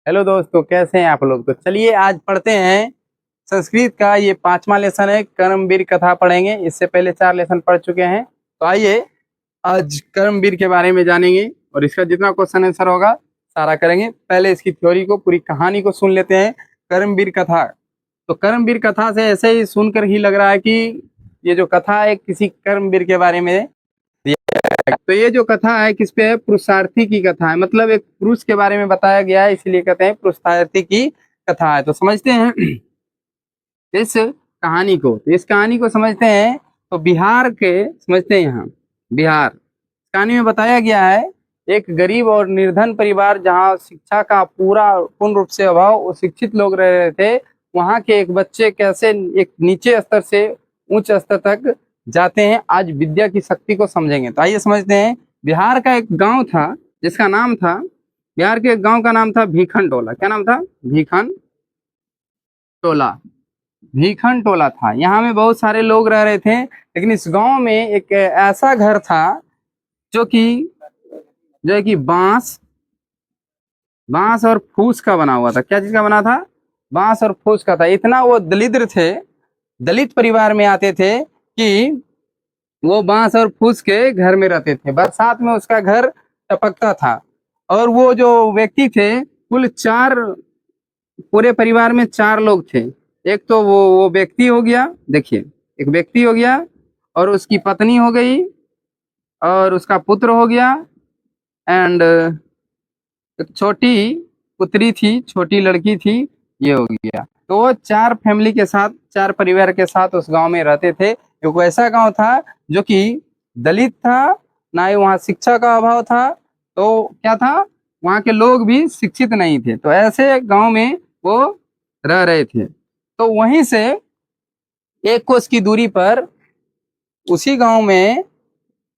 Hello दोस्तों, कैसे हैं आप लोग। तो चलिए आज पढ़ते हैं संस्कृत का ये 5वां लेसन है। कर्मवीर कथा पढ़ेंगे। इससे पहले 4 लेसन पढ़ चुके हैं। तो आइए आज कर्मवीर के बारे में जानेंगे और इसका जितना क्वेश्चन आंसर होगा सारा करेंगे। पहले इसकी थ्योरी को, पूरी कहानी को सुन लेते हैं। कर्मवीर कथा। तो कर्मवीर कथा से ऐसे ही सुनकर ही लग रहा है कि ये जो कथा है किसी कर्मवीर के बारे में दिया है। तो ये जो कथा है किस पे है? पुरुषार्थी की कथा है। मतलब एक पुरुष के बारे में बताया गया है, इसलिए कहते हैं पुरुषार्थी की कथा है। तो समझते हैं इस कहानी को। तो इस कहानी को समझते हैं तो बिहार के समझते हैं। यहाँ बिहार कहानी में बताया गया है एक गरीब और निर्धन परिवार, जहाँ शिक्षा का पूर्ण रूप से अभाव, शिक्षित लोग रह रहे थे। वहाँ के एक बच्चे कैसे एक नीचे स्तर से उच्च स्तर तक जाते हैं, आज विद्या की शक्ति को समझेंगे। तो आइए समझते हैं। बिहार का एक गांव था जिसका नाम था, बिहार के एक गांव का नाम था भीखन टोला। क्या नाम था? भीखन टोला। भीखन टोला था। यहाँ में बहुत सारे लोग रह रहे थे, लेकिन इस गांव में एक ऐसा घर था जो कि जो है कि बांस बांस और फूस का बना हुआ था। क्या चीज का बना था? बांस और फूस का था। इतना वो दलिद्र थे, दलित परिवार में आते थे कि वो बांस और फूस के घर में रहते थे। बरसात में उसका घर टपकता था। और वो जो व्यक्ति थे, कुल 4, पूरे परिवार में 4 लोग थे। एक तो वो व्यक्ति हो गया, देखिए, एक व्यक्ति हो गया, और उसकी पत्नी हो गई, और उसका पुत्र हो गया, एंड एक छोटी पुत्री थी, छोटी लड़की थी, ये हो गया। तो वो 4 फैमिली के साथ, 4 परिवार के साथ उस गांव में रहते थे। एक ऐसा गांव था जो कि दलित था, ना ही वहाँ शिक्षा का अभाव था। तो क्या था, वहाँ के लोग भी शिक्षित नहीं थे। तो ऐसे गांव में वो रह रहे थे। तो वहीं से 1 कोस की दूरी पर, उसी गांव में,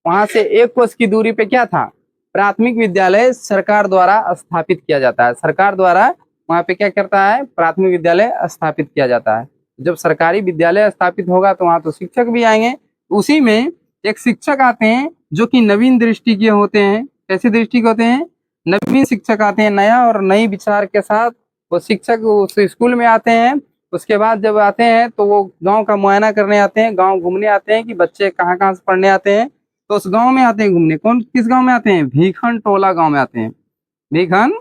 वहां से 1 कोस की दूरी पे क्या था? प्राथमिक विद्यालय सरकार द्वारा स्थापित किया जाता है। सरकार द्वारा वहां पे क्या करता है? प्राथमिक विद्यालय स्थापित किया जाता है। जब सरकारी विद्यालय स्थापित होगा तो वहां तो शिक्षक भी आएंगे। उसी में एक शिक्षक आते हैं जो कि नवीन दृष्टि के होते हैं। कैसे दृष्टि के होते हैं? नवीन शिक्षक आते हैं, नया और नई विचार के साथ वो शिक्षक उस स्कूल में आते हैं। उसके बाद जब आते हैं तो वो गांव का मुआयना करने आते हैं, गांव घूमने आते हैं कि बच्चे कहाँ कहाँ से पढ़ने आते हैं। तो उस गांव में आते हैं घूमने। कौन किस गांव में आते हैं? भीखन टोला गांव में आते हैं। भीखन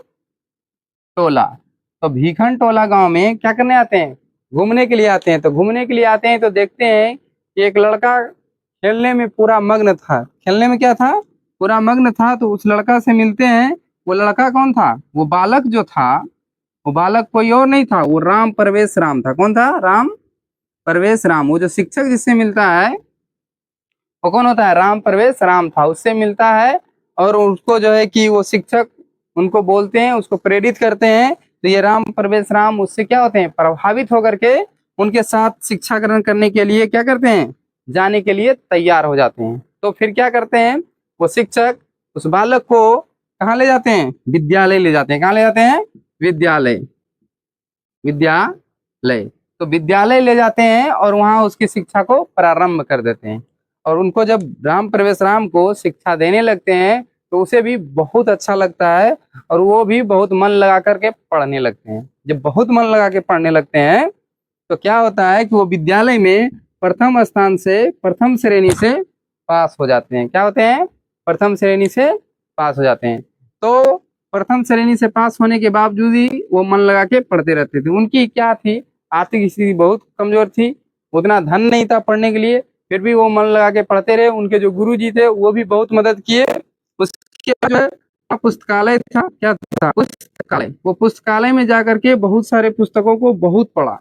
टोला। तो भीखन टोला गांव में क्या करने आते हैं? घूमने के लिए आते हैं। तो घूमने के लिए आते हैं तो देखते हैं कि एक लड़का खेलने में पूरा मग्न था। खेलने में क्या था? पूरा मग्न था। तो उस लड़का से मिलते हैं। वो लड़का कौन था? वो बालक जो था, वो बालक कोई और नहीं था, वो राम परवेश राम था। कौन था? राम परवेश राम। वो जो शिक्षक जिससे मिलता है वो कौन होता है? राम परवेश राम था, उससे मिलता है। और उसको जो है कि वो शिक्षक उनको बोलते हैं, उसको प्रेरित करते हैं। तो ये राम परवेश राम उससे क्या होते हैं? प्रभावित होकर के उनके साथ शिक्षा ग्रहण करने के लिए क्या करते हैं? जाने के लिए तैयार हो जाते हैं। तो फिर क्या करते हैं? वो शिक्षक उस बालक को कहाँ ले जाते हैं? विद्यालय ले जाते हैं। कहाँ ले जाते हैं? विद्यालय। विद्यालय। तो विद्यालय ले जाते हैं और वहां उसकी शिक्षा को प्रारंभ कर देते हैं। और उनको जब राम प्रवेश राम को शिक्षा देने लगते हैं तो उसे भी बहुत अच्छा लगता है, और वो भी बहुत मन लगा करके पढ़ने लगते हैं। जब बहुत मन लगा के पढ़ने लगते हैं तो क्या होता है कि वो विद्यालय में प्रथम स्थान से, प्रथम श्रेणी से पास हो जाते हैं। क्या होते हैं? प्रथम श्रेणी से पास हो जाते हैं। तो प्रथम श्रेणी से पास होने के बावजूद ही वो मन लगा के पढ़ते रहते थे। उनकी क्या थी? आर्थिक स्थिति बहुत कमजोर थी, उतना धन नहीं था पढ़ने के लिए। फिर भी वो मन लगा के पढ़ते रहे। उनके जो गुरुजी थे वो भी बहुत मदद किए। उसके बाद जो है पुस्तकालय था। क्या था? पुस्तकालय। वो पुस्तकालय में जाकर के बहुत सारे पुस्तकों को बहुत पढ़ा,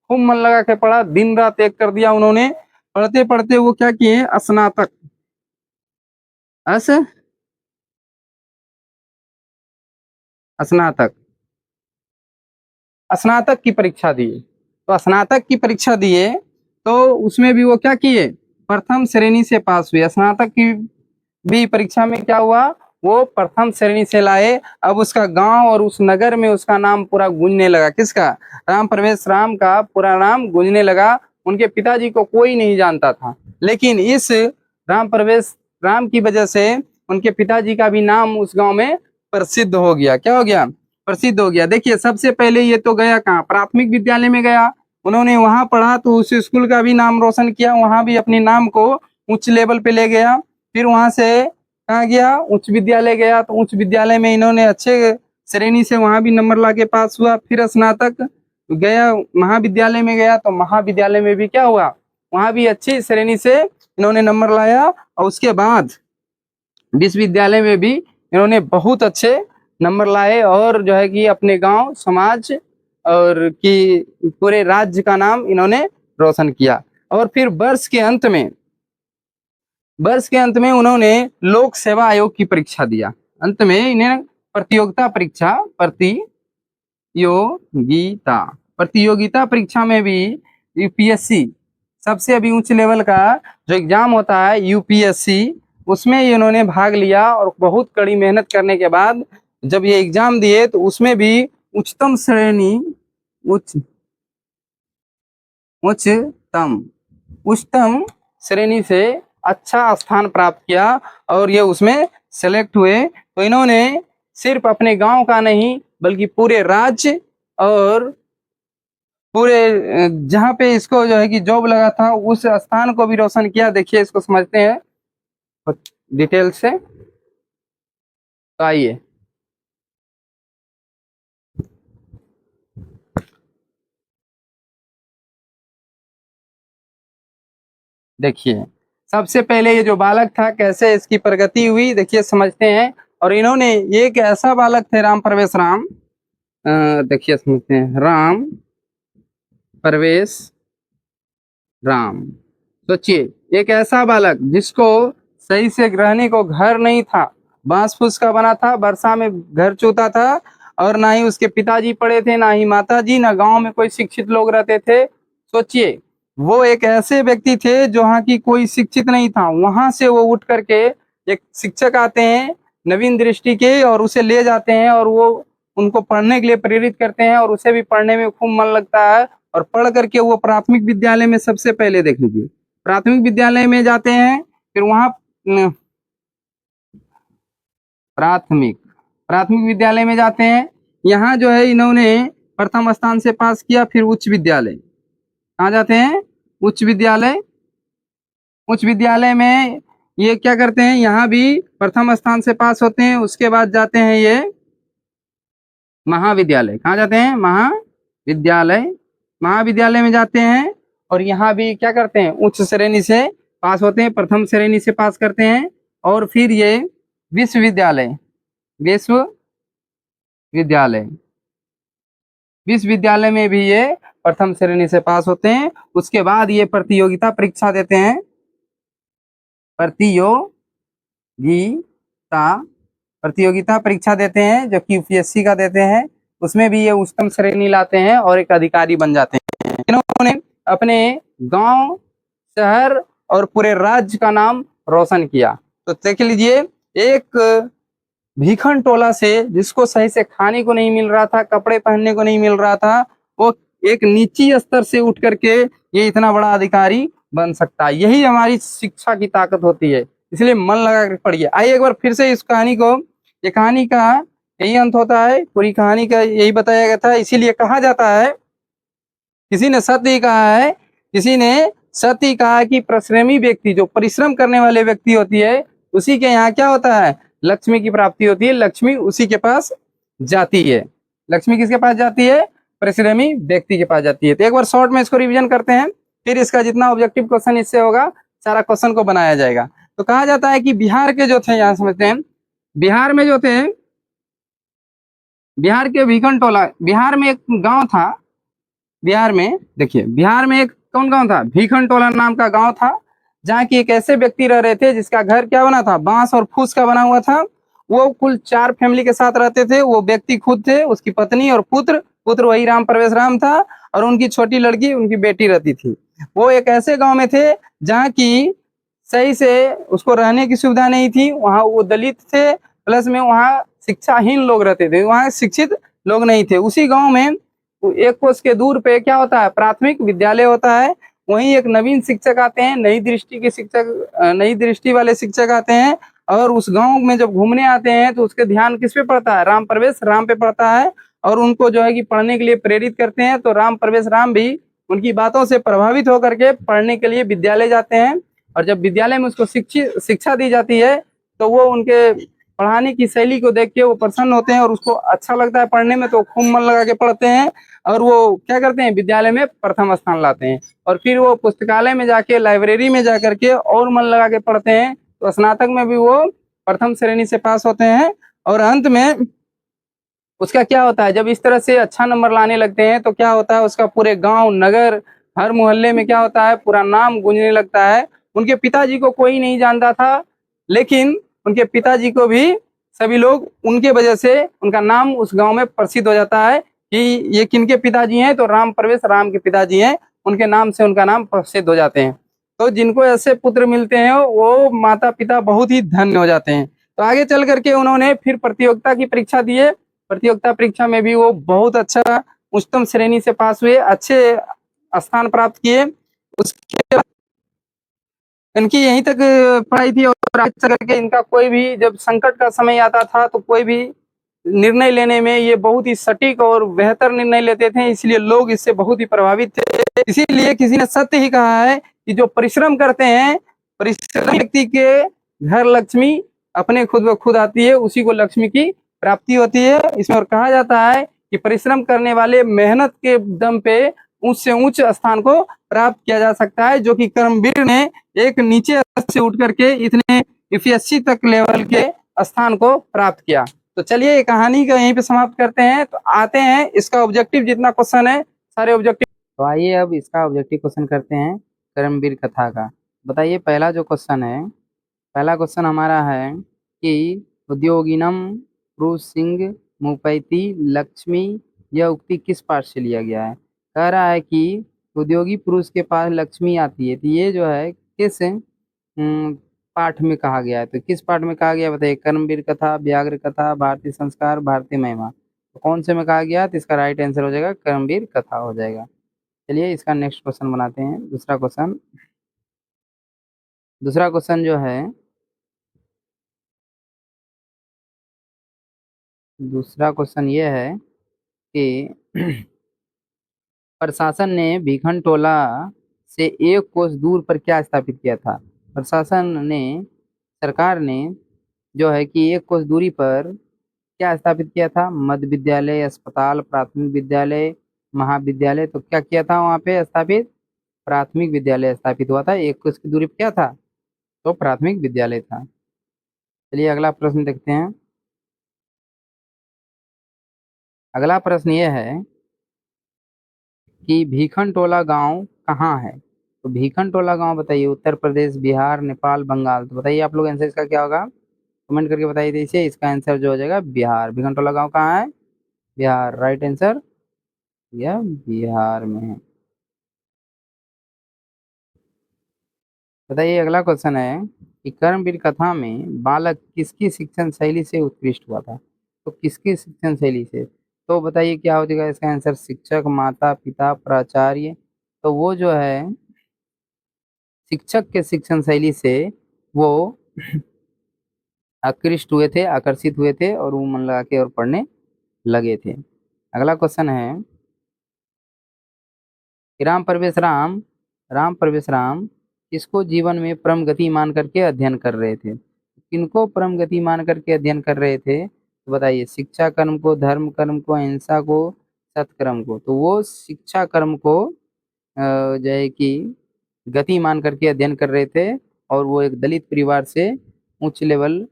खूब मन लगा के पढ़ा, दिन रात एक कर दिया उन्होंने। पढ़ते पढ़ते वो क्या किए? स्नातक, ऐसे स्नातक, स्नातक की परीक्षा दिए। तो स्नातक की परीक्षा दिए तो उसमें भी वो क्या किए? प्रथम श्रेणी से पास हुए। स्नातक की भी परीक्षा में क्या हुआ? वो प्रथम श्रेणी से लाए। अब उसका गांव और उस नगर में उसका नाम पूरा गूंजने लगा। किसका? राम प्रवेश राम का पूरा नाम गूंजने लगा। उनके पिताजी को कोई नहीं जानता था, लेकिन इस राम प्रवेश राम की वजह से उनके पिताजी का भी नाम उस गांव में प्रसिद्ध हो गया। क्या हो गया? प्रसिद्ध हो गया। देखिए सबसे पहले ये तो गया कहाँ, प्राथमिक विद्यालय में गया, उन्होंने वहां पढ़ा तो उस स्कूल का भी नाम रोशन किया, वहां भी अपने नाम को उच्च लेवल पे ले गया। फिर वहां से कहाँ गया, उच्च विद्यालय गया, तो उच्च विद्यालय में इन्होंने अच्छे श्रेणी से वहां भी नंबर ला के पास हुआ। फिर स्नातक गया, महाविद्यालय में गया, तो महाविद्यालय में भी क्या हुआ, वहां भी अच्छी श्रेणी से इन्होंने नंबर लाया। और उसके बाद विश्वविद्यालय में भी इन्होंने बहुत अच्छे नंबर लाए और जो है कि अपने गांव समाज और कि पूरे राज्य का नाम इन्होंने रोशन किया। और फिर वर्ष के अंत में उन्होंने लोक सेवा आयोग की परीक्षा दिया। अंत में इन्हें प्रतियोगिता परीक्षा में भी यूपीएससी सबसे अभी उच्च लेवल का जो एग्जाम होता है यूपीएससी, उसमें इन्होंने भाग लिया और बहुत कड़ी मेहनत करने के बाद जब ये एग्जाम दिए तो उसमें भी उच्चतम श्रेणी से अच्छा स्थान प्राप्त किया और ये उसमें सेलेक्ट हुए। तो इन्होंने सिर्फ अपने गांव का नहीं बल्कि पूरे राज्य और पूरे जहाँ पे इसको जो है कि जॉब लगा था उस स्थान को भी रोशन किया। देखिए इसको समझते हैं डिटेल से, तो आइए देखिए सबसे पहले ये जो बालक था कैसे इसकी प्रगति हुई, देखिए समझते हैं। और इन्होंने ये एक ऐसा बालक थे राम प्रवेश राम, देखिए समझते हैं, राम प्रवेश राम। सोचिए एक ऐसा बालक जिसको सही से रहने को घर नहीं था, बांस फूस का बना था, वर्षा में घर चूता था, और ना ही उसके पिताजी पढ़े थे, ना ही माताजी, ना गांव में कोई शिक्षित लोग रहते थे। सोचिए वो एक ऐसे व्यक्ति थे जहाँ की कोई शिक्षित नहीं था, वहां से वो उठ करके एक शिक्षक आते हैं नवीन दृष्टि के और उसे ले जाते हैं और वो उनको पढ़ने के लिए प्रेरित करते हैं और उसे भी पढ़ने में खूब मन लगता है। और पढ़ करके वो प्राथमिक विद्यालय में सबसे पहले देख लीजिए प्राथमिक विद्यालय में जाते हैं, फिर वहां प्राथमिक प्राथमिक विद्यालय में जाते हैं, यहाँ जो है इन्होंने प्रथम स्थान से पास किया। फिर उच्च विद्यालय कहाँ जाते हैं, उच्च विद्यालय में ये क्या करते हैं, यहाँ भी प्रथम स्थान से पास होते हैं। उसके बाद जाते हैं ये महाविद्यालय, कहाँ जाते हैं, महाविद्यालय में जाते हैं और यहाँ भी क्या करते हैं, उच्च श्रेणी से पास होते हैं, प्रथम श्रेणी से पास करते हैं। और फिर ये विश्वविद्यालय में भी ये प्रथम श्रेणी से पास होते हैं। उसके बाद ये प्रतियोगिता परीक्षा देते हैं, प्रतियोगिता परीक्षा देते हैं जो कि यूपीएससी का देते हैं। उसमें भी ये उच्चतम श्रेणी लाते हैं और एक अधिकारी बन जाते हैं। इन्होंने अपने गांव, शहर और पूरे राज्य का नाम रोशन किया। तो देख लीजिए एक भीखन टोला से जिसको सही से खाने को नहीं मिल रहा था, कपड़े पहनने को नहीं मिल रहा था, वो एक नीची स्तर से उठ करके ये इतना बड़ा अधिकारी बन सकता है। यही हमारी शिक्षा की ताकत होती है, इसलिए मन लगा कर पढ़िए। आइए एक बार फिर से इस कहानी को, ये कहानी का यही अंत होता है, पूरी कहानी का यही बताया गया था। इसीलिए कहा जाता है, किसी ने सत्य कहा है कि परिश्रमी व्यक्ति, जो परिश्रम करने वाले व्यक्ति होती है, उसी के यहाँ क्या होता है, लक्ष्मी की प्राप्ति होती है, लक्ष्मी उसी के पास जाती है। लक्ष्मी किसके पास जाती है, परिश्रमी व्यक्ति के पास जाती है। तो एक बार शॉर्ट में इसको रिवीजन करते हैं, फिर इसका जितना ऑब्जेक्टिव क्वेश्चन इससे होगा सारा क्वेश्चन को बनाया जाएगा। तो कहा जाता है कि बिहार के जो थे, यहाँ समझते हैं, बिहार में जो थे, बिहार के भीखन टोला, बिहार में एक गांव था, बिहार में देखिए, बिहार में एक कौन गांव था, भीखन टोला नाम का गांव था, जहाँ की एक ऐसे व्यक्ति रह रहे थे जिसका घर क्या बना था, बांस और फूस का बना हुआ था। वो कुल 4 फैमिली के साथ रहते थे। वो व्यक्ति खुद थे, उसकी पत्नी और पुत्र वही राम प्रवेश राम था, और उनकी छोटी लड़की, उनकी बेटी रहती थी। वो एक ऐसे गांव में थे जहाँ की सही से उसको रहने की सुविधा नहीं थी, वहाँ वो दलित थे, प्लस में वहाँ शिक्षाहीन लोग रहते थे, वहाँ शिक्षित लोग नहीं थे। उसी गाँव में एक कोस के दूर पे क्या होता है, प्राथमिक विद्यालय होता है। वहीं एक नवीन शिक्षक आते हैं, नई दृष्टि वाले शिक्षक आते हैं और उस गांव में जब घूमने आते हैं तो उसके ध्यान किस पे पड़ता है, राम प्रवेश राम पे पड़ता है, और उनको जो है कि पढ़ने के लिए प्रेरित करते हैं। तो राम प्रवेश राम भी उनकी बातों से प्रभावित होकर के पढ़ने के लिए विद्यालय जाते हैं, और जब विद्यालय में उसको शिक्षा दी जाती है तो वो उनके पढ़ाने की शैली को देख के वो प्रसन्न होते हैं और उसको अच्छा लगता है पढ़ने में, तो खूब मन लगा के पढ़ते हैं, और वो क्या करते हैं, विद्यालय में प्रथम स्थान लाते हैं। और फिर वो पुस्तकालय में जाके, लाइब्रेरी में जाकर के और मन लगा के पढ़ते हैं, तो स्नातक में भी वो प्रथम श्रेणी से पास होते हैं। और अंत में उसका क्या होता है, जब इस तरह से अच्छा नंबर लाने लगते हैं तो क्या होता है, उसका पूरे गांव नगर हर मोहल्ले में क्या होता है, पूरा नाम गूंजने लगता है। उनके पिताजी को कोई नहीं जानता था, लेकिन उनके पिताजी को भी सभी लोग उनके वजह से उनका नाम उस गांव में प्रसिद्ध हो जाता है कि ये किनके पिताजी हैं, तो राम प्रवेश राम के पिताजी हैं, उनके नाम से उनका नाम प्रसिद्ध हो जाते हैं। तो जिनको ऐसे पुत्र मिलते हैं वो माता पिता बहुत ही धन्य हो जाते हैं। तो आगे चल करके उन्होंने फिर प्रतियोगिता की परीक्षा दिए, प्रतियोगिता परीक्षा में भी वो बहुत अच्छा उच्चतम श्रेणी से पास हुए, अच्छे स्थान प्राप्त किए। उसके इनकी यहीं तक पढ़ाई थी, और आगे चल करके इनका कोई भी जब संकट का समय आता था तो कोई भी निर्णय लेने में ये बहुत ही सटीक और बेहतर निर्णय लेते थे, इसलिए लोग इससे बहुत ही प्रभावित थे। इसीलिए किसी ने सत्य ही कहा है कि जो परिश्रम करते हैं, परिश्रम व्यक्ति के घर लक्ष्मी अपने खुद ब खुद आती है, उसी को लक्ष्मी की प्राप्ति होती है। इसमें और कहा जाता है कि परिश्रम करने वाले मेहनत के दम पे ऊंच से ऊंच स्थान को प्राप्त किया जा सकता है, जो कि कर्मवीर ने एक नीचे से उठ करके इतने यूपीएससी तक लेवल के स्थान को प्राप्त किया। तो चलिए कहानी को यहीं पे समाप्त करते हैं, तो आते हैं इसका ऑब्जेक्टिव, जितना क्वेश्चन है सारे ऑब्जेक्टिव। तो आइए अब इसका ऑब्जेक्टिव क्वेश्चन करते हैं कर्मवीर कथा का। बताइए पहला जो क्वेश्चन है, पहला क्वेश्चन हमारा है कि उद्योगिनम पुरुष सिंह मुपैती लक्ष्मी, यह उक्ति किस पाठ से लिया गया है। कह रहा है कि उद्योगी पुरुष के पास लक्ष्मी आती है, तो ये जो है किस पाठ में कहा गया है, तो किस पाठ में कहा गया बताइए। कर्मवीर कथा, व्याघ्र कथा, भारतीय संस्कार, भारतीय महिमा, तो कौन से में कहा गया, तो इसका राइट आंसर हो जाएगा कर्मवीर कथा हो जाएगा। चलिए इसका नेक्स्ट क्वेश्चन बनाते हैं, दूसरा क्वेश्चन। दूसरा क्वेश्चन जो है, दूसरा क्वेश्चन ये है कि प्रशासन ने भीखन टोला से 1 कोस दूर पर क्या स्थापित किया था। प्रशासन ने, सरकार ने जो है कि 1 कोस दूरी पर क्या स्थापित किया था, मध्य विद्यालय, अस्पताल, प्राथमिक विद्यालय, महाविद्यालय। तो क्या किया था वहां पे स्थापित, प्राथमिक विद्यालय स्थापित हुआ था। 1 कोस की दूरी पर क्या था, तो प्राथमिक विद्यालय था। चलिए अगला प्रश्न देखते हैं। अगला प्रश्न यह है कि भीखन टोला गांव कहाँ है। तो भीखन टोला गांव बताइए, उत्तर प्रदेश, बिहार, नेपाल, बंगाल। तो बताइए आप लोग आंसर इसका क्या होगा, कमेंट करके बताइए दीजिए। इसका आंसर जो हो जाएगा बिहार। भीखन टोला गांव कहाँ है, बिहार। राइट आंसर यह बिहार में है। बताइए अगला क्वेश्चन है कि कर्मवीर कथा में बालक किसकी शिक्षण शैली से उत्कृष्ट हुआ था। तो किसकी शिक्षण शैली से, तो बताइए क्या हो जाएगा इसका आंसर, शिक्षक, माता पिता, प्राचार्य। तो वो जो है शिक्षक के शिक्षण शैली से वो आकृष्ट हुए थे, आकर्षित हुए थे, और वो मन लगा के और पढ़ने लगे थे। अगला क्वेश्चन है कि राम प्रवेश राम किसको जीवन में परम गति मान करके अध्ययन कर रहे थे। किनको परम गति मान करके अध्ययन कर रहे थे, तो बताइए शिक्षा कर्म को, धर्म कर्म को, अहिंसा को, सत्कर्म को। तो वो शिक्षा कर्म को जो है कि गति मान करके अध्ययन कर रहे थे, और वो एक दलित परिवार से उच्च लेवल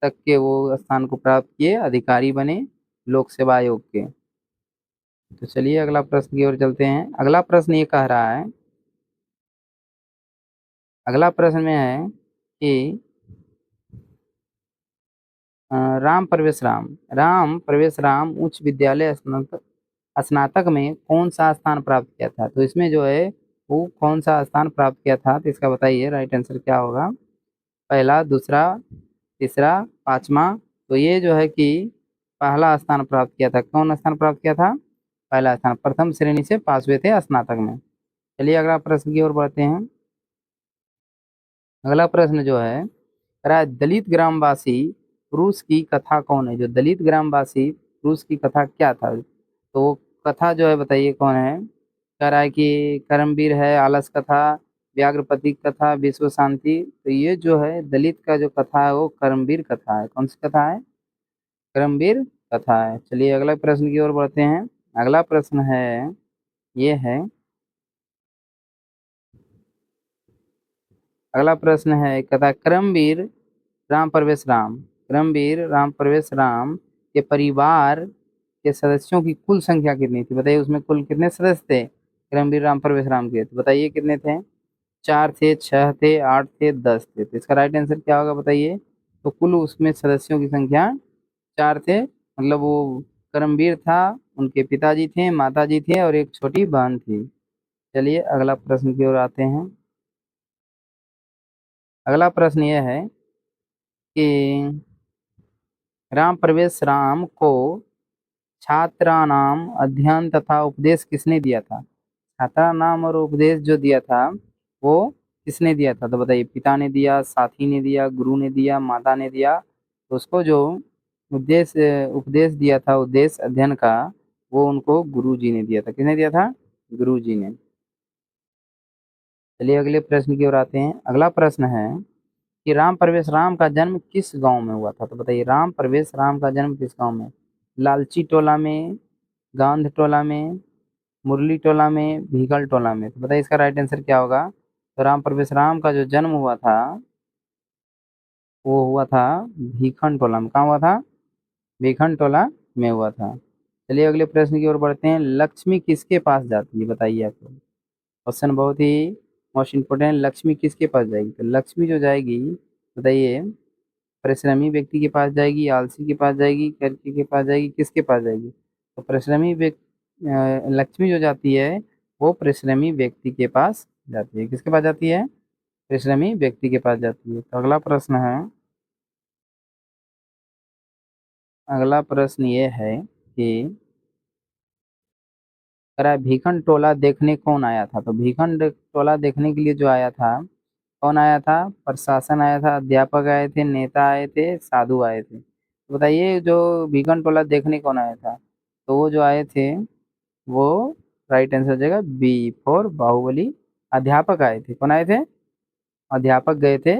तक के वो स्थान को प्राप्त किए, अधिकारी बने लोक सेवा आयोग के। तो चलिए अगला प्रश्न की ओर चलते हैं। अगला प्रश्न ये कह रहा है, अगला प्रश्न में है कि राम प्रवेश राम उच्च विद्यालय स्नातक स्नातक में कौन सा स्थान प्राप्त किया था। तो इसमें जो है वो कौन सा स्थान प्राप्त किया था, तो इसका बताइए राइट आंसर क्या होगा, पहला, दूसरा, तीसरा, पांचवा। तो ये जो है कि पहला स्थान प्राप्त किया था। कौन स्थान प्राप्त किया था, पहला स्थान, प्रथम श्रेणी से पास हुए थे स्नातक में। चलिए अगला प्रश्न की ओर बढ़ते हैं। अगला प्रश्न जो है कह रहा है दलित ग्रामवासी पुरुष की कथा कौन है? जो दलित ग्रामवासी पुरुष की कथा क्या था? तो वो कथा जो है बताइए कौन है? कह रहा है कि कर्मवीर है, आलस कथा, व्याघ्रपति कथा, विश्व शांति। तो ये जो है दलित का जो कथा है वो कर्मवीर कथा है। कौन सी कथा है? कर्मवीर कथा है। चलिए अगला प्रश्न की ओर बढ़ते हैं। अगला प्रश्न है, ये है, अगला प्रश्न है, कथा कर्मवीर राम प्रवेश राम, कर्मवीर राम प्रवेश राम के परिवार के सदस्यों की कुल संख्या कितनी थी? बताइए उसमें कुल कितने सदस्य थे कर्मवीर राम प्रवेश राम के? तो बताइए कितने थे? 4 थे, 6 थे, 8 थे, 10 थे। तो इसका राइट आंसर क्या होगा बताइए? तो कुल उसमें सदस्यों की संख्या 4 थे। मतलब वो कर्मवीर था, उनके पिताजी थे, माताजी थे और एक छोटी बहन थी। चलिए अगला प्रश्न की ओर आते हैं। अगला प्रश्न यह है कि राम प्रवेश राम को छात्रानाम अध्ययन तथा उपदेश किसने दिया था? छात्रा नाम और उपदेश जो दिया था वो किसने दिया था? तो बताइए, पिता ने दिया, साथी ने दिया, गुरु ने दिया, माता ने दिया। तो उसको जो उपदेश दिया था, उद्देश्य अध्ययन का, वो उनको गुरु जी ने दिया था। किसने दिया था? गुरु जी ने। चलिए अगले प्रश्न की ओर आते हैं। अगला प्रश्न है कि राम प्रवेश राम का जन्म किस गांव में हुआ था? तो बताइए राम प्रवेश राम का जन्म किस गांव में? लालची टोला में, गांध टोला में, मुरली टोला में, भीगल टोला में। तो बताइए इसका राइट आंसर क्या होगा? तो राम प्रवेश राम का जो जन्म हुआ था वो हुआ था भीखन टोला में। कहाँ हुआ था? भीखन टोला में हुआ था। चलिए अगले प्रश्न की ओर बढ़ते हैं। लक्ष्मी किसके पास जाती है? बताइए आपको, क्वेश्चन बहुत ही मोस्ट इम्पोर्टेंट। लक्ष्मी किसके पास जाएगी? तो लक्ष्मी जो जाएगी बताइए, परिश्रमी व्यक्ति के पास जाएगी, आलसी के पास जाएगी, करके के पास जाएगी, किसके पास जाएगी? तो परिश्रमी व्यक्ति, लक्ष्मी जो जाती है वो परिश्रमी व्यक्ति के पास जाती है। किसके पास जाती है? परिश्रमी व्यक्ति के पास जाती है। तो अगला प्रश्न है, अगला प्रश्न ये है कि कह रहा है भीखन टोला देखने कौन आया था? तो भीखन टोला देखने के लिए जो आया था, कौन आया था? प्रशासन आया था, अध्यापक आए थे, नेता आए थे, साधु आए थे। तो बताइए जो भीखन टोला देखने कौन आया था? तो वो जो आए थे वो राइट आंसर हो जाएगा बी फॉर बाहुबली। अध्यापक आए थे। कौन आए थे? अध्यापक गए थे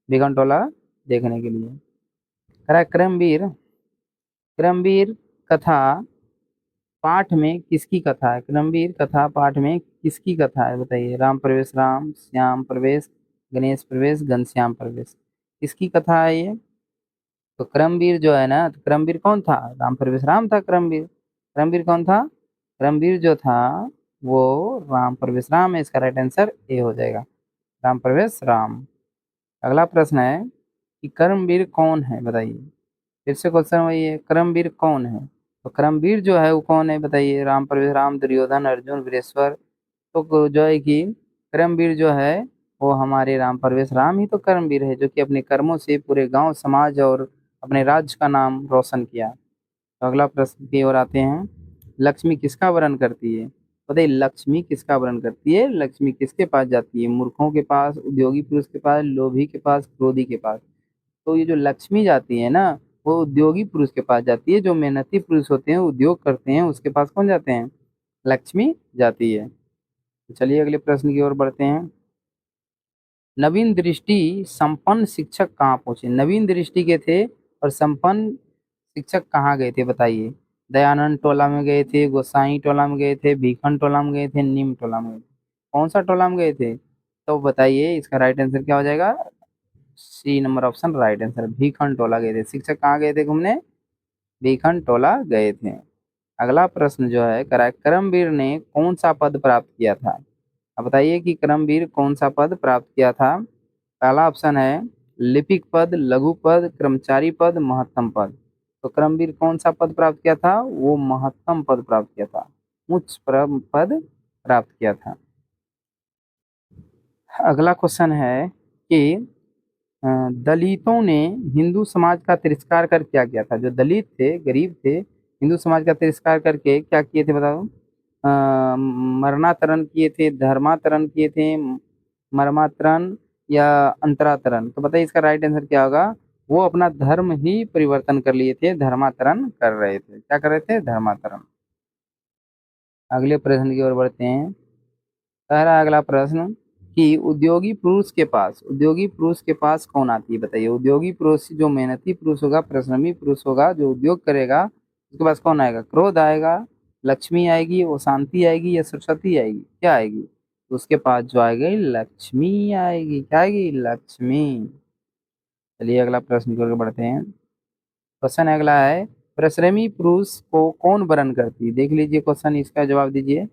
भीखन टोला देखने के लिए। कह रहा है क्रमवीर, क्रमवीर कथा पाठ में किसकी कथा है? क्रमवीर कथा पाठ में किसकी कथा है? बताइए। राम प्रवेश राम, श्याम प्रवेश, गणेश प्रवेश, घनश्याम प्रवेश, किसकी कथा है ये? तो क्रमवीर जो है ना, तो क्रमवीर कौन था? राम प्रवेश राम था क्रमवीर। क्रमवीर कौन था? क्रमवीर जो था वो राम प्रवेश राम है। इसका राइट आंसर ए हो जाएगा, राम प्रवेश राम। अगला प्रश्न है कि कर्मवीर कौन है? बताइए। फिर से क्वेश्चन वही है, कर्मवीर कौन है? तो कर्मवीर जो है वो कौन है बताइए? राम प्रवेश राम, दुर्योधन, अर्जुन, वीरेश्वर। तो जो है कि कर्मवीर जो है वो हमारे राम प्रवेश राम ही तो कर्मवीर है, जो कि अपने कर्मों से पूरे गांव समाज और अपने राज्य का नाम रोशन किया। तो अगला प्रश्न की ओर आते हैं। लक्ष्मी किसका वर्ण करती है? बताइए लक्ष्मी किसका वर्ण करती है? लक्ष्मी किसके पास जाती है? मूर्खों के पास, उद्योगी पुरुष के पास, लोभी के पास, क्रोधी के पास। तो ये जो लक्ष्मी जाती है ना, वो उद्योगी पुरुष के पास जाती है। जो मेहनती पुरुष होते हैं, उद्योग करते हैं, उसके पास कौन जाते हैं? लक्ष्मी जाती है। तो चलिए अगले प्रश्न की ओर बढ़ते हैं। नवीन दृष्टि संपन्न शिक्षक कहाँ पहुंचे? नवीन दृष्टि के थे और संपन्न शिक्षक कहाँ गए थे? बताइए। दयानंद टोला में गए थे, गोसाई टोला में गए थे, भीखन टोला में गए थे, नीम टोला में गए थे। कौन सा टोला में गए थे? तो बताइए इसका राइट आंसर क्या हो जाएगा? C number option right answer, Bhikhan Tola गए थे। शिक्षक कहाँ गए थे घूमने? भीखन टोला गए थे। अगला प्रश्न जो है, करमवीर ने कौन सा पद प्राप्त किया था? अब बताइए कि करमवीर कौन सा पद प्राप्त किया था? पहला ऑप्शन है लिपिक पद, लघु पद, कर्मचारी पद, महत्तम पद। तो करमवीर कौन सा पद प्राप्त किया था? वो महत्तम पद प्राप्त किया था, उच्च पद प्राप्त किया था। अगला क्वेश्चन है कि अ, दलितों ने हिंदू समाज का तिरस्कार कर क्या किया था? जो दलित थे, गरीब थे, हिंदू समाज का तिरस्कार करके क्या किए थे बताओ? मरणातरण किए थे, धर्मातरण किए थे, मर्मातरण या अंतरातरण? तो बताइए इसका राइट आंसर क्या होगा। वो अपना धर्म ही परिवर्तन कर लिए थे, धर्मांतरण कर रहे थे। क्या कर रहे थे? धर्मांतरण। अगले प्रश्न की ओर बढ़ते हैं। कह रहा है अगला प्रश्न कि उद्योगी पुरुष के पास कौन आती है? बताइए उद्योगी पुरुष जो मेहनती पुरुष होगा, परिश्रमी पुरुष होगा, जो उद्योग करेगा, उसके पास कौन आएगा? क्रोध आएगा, लक्ष्मी आएगी, वो शांति आएगी, या सरस्वती आएगी? क्या आएगी? तो उसके पास जो आएगी लक्ष्मी आएगी। क्या आएगी? लक्ष्मी। चलिए अगला प्रश्न की ओर बढ़ते हैं। क्वेश्चन अगला है, परिश्रमी पुरुष को कौन वरण करती है? देख लीजिए क्वेश्चन, इसका जवाब दीजिए।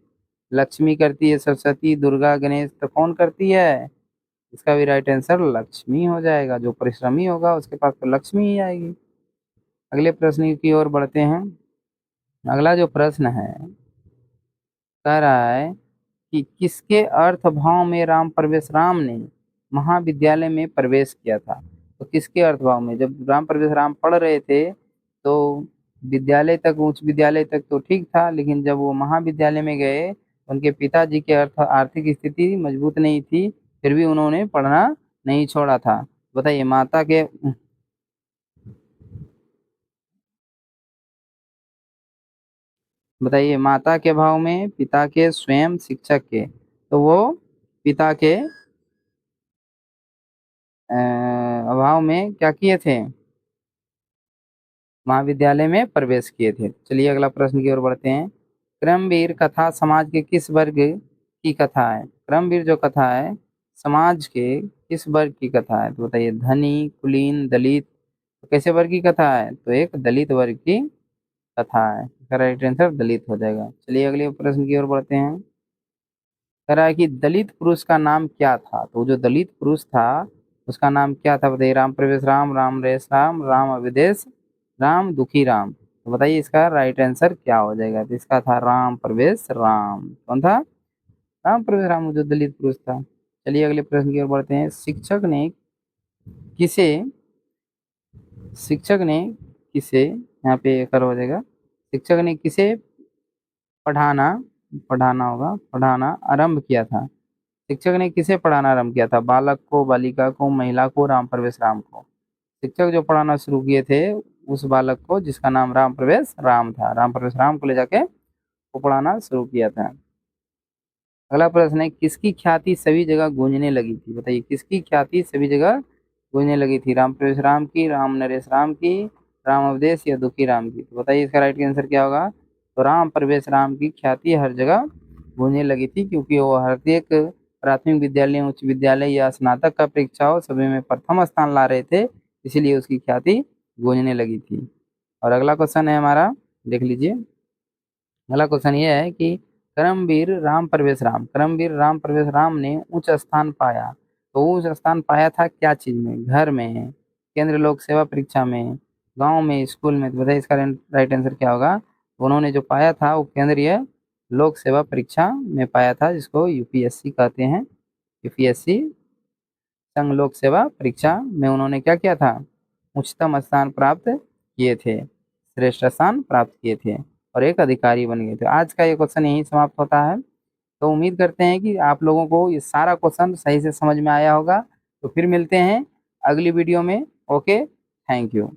लक्ष्मी करती है, सरस्वती, दुर्गा, गणेश, तो कौन करती है? इसका भी राइट आंसर लक्ष्मी हो जाएगा। जो परिश्रमी होगा उसके पास तो लक्ष्मी ही आएगी। अगले प्रश्न की ओर बढ़ते हैं। अगला जो प्रश्न है कह रहा है कि किसके अर्थ भाव में राम ने महाविद्यालय में प्रवेश किया था? तो किसके अर्थ भाव में? जब राम पढ़ रहे थे तो विद्यालय तक, उच्च विद्यालय तक तो ठीक था, लेकिन जब वो महाविद्यालय में गए, उनके पिताजी के अर्थ आर्थिक स्थिति मजबूत नहीं थी, फिर भी उन्होंने पढ़ना नहीं छोड़ा था। बताइए माता के भाव में, पिता के, स्वयं, शिक्षक के? तो वो पिता के अभाव में क्या किए थे? महाविद्यालय में प्रवेश किए थे। चलिए अगला प्रश्न की ओर बढ़ते हैं। क्रमवीर कथा समाज के किस वर्ग की कथा है? क्रमवीर जो कथा है समाज के किस वर्ग की कथा है? तो बताइए धनी, कुलीन, दलित, तो कैसे वर्ग की कथा है? तो एक दलित वर्ग की कथा है। इसका राइट आंसर दलित हो जाएगा। चलिए अगले प्रश्न की ओर बढ़ते हैं। कह रहा है कि दलित पुरुष का नाम क्या था? तो जो दलित पुरुष था उसका नाम क्या था? बताइए राम प्रवेश राम, राम रेश राम, राम अवधेश राम, दुखी राम। तो बताइए इसका राइट आंसर क्या हो जाएगा? तो इसका था राम प्रवेश राम। कौन था? राम प्रवेश राम, जो दलित पुरुष था। चलिए अगले प्रश्न की ओर बढ़ते हैं। किसे शिक्षक ने किसे, यहाँ पे कर हो जाएगा, शिक्षक ने किसे पढ़ाना पढ़ाना होगा, पढ़ाना आरंभ किया था? शिक्षक ने किसे पढ़ाना आरंभ किया था? बालक को, बालिका को, महिला को, राम प्रवेश राम को? शिक्षक जो पढ़ाना शुरू किए थे उस बालक को जिसका नाम राम प्रवेश राम था। राम प्रवेश राम को ले जाके वो पढ़ाना शुरू किया था। अगला प्रश्न है, किसकी ख्याति सभी जगह गूंजने लगी थी? बताइए किसकी ख्याति सभी जगह गूंजने लगी थी? राम प्रवेश राम की, राम नरेश राम की, राम अवधेश, या दुखी राम की? तो बताइए इसका राइट आंसर क्या होगा। तो राम प्रवेश राम की ख्याति हर जगह गूंजने लगी थी, क्योंकि वो हर एक प्राथमिक विद्यालय, उच्च विद्यालय या स्नातक का परीक्षा हो सभी में प्रथम स्थान ला रहे थे, इसीलिए उसकी ख्याति गूंजने लगी थी। और अगला क्वेश्चन है हमारा, देख लीजिए। अगला क्वेश्चन ये है कि करमवीर राम प्रवेश राम ने उच्च स्थान पाया। तो उच्च स्थान पाया था क्या चीज में? घर में, केंद्र लोक सेवा परीक्षा में, गांव में, स्कूल में? तो बताइए इसका राइट आंसर क्या होगा। उन्होंने जो पाया था वो केंद्रीय लोक सेवा परीक्षा में पाया था, जिसको यूपीएससी कहते हैं। यूपीएससी संघ लोक सेवा परीक्षा में उन्होंने क्या किया था? उच्चतम स्थान प्राप्त किए थे, श्रेष्ठ स्थान प्राप्त किए थे, और एक अधिकारी बन गए थे। आज का ये क्वेश्चन यही समाप्त होता है। तो उम्मीद करते हैं कि आप लोगों को ये सारा क्वेश्चन सही से समझ में आया होगा। तो फिर मिलते हैं अगली वीडियो में। Okay, thank you.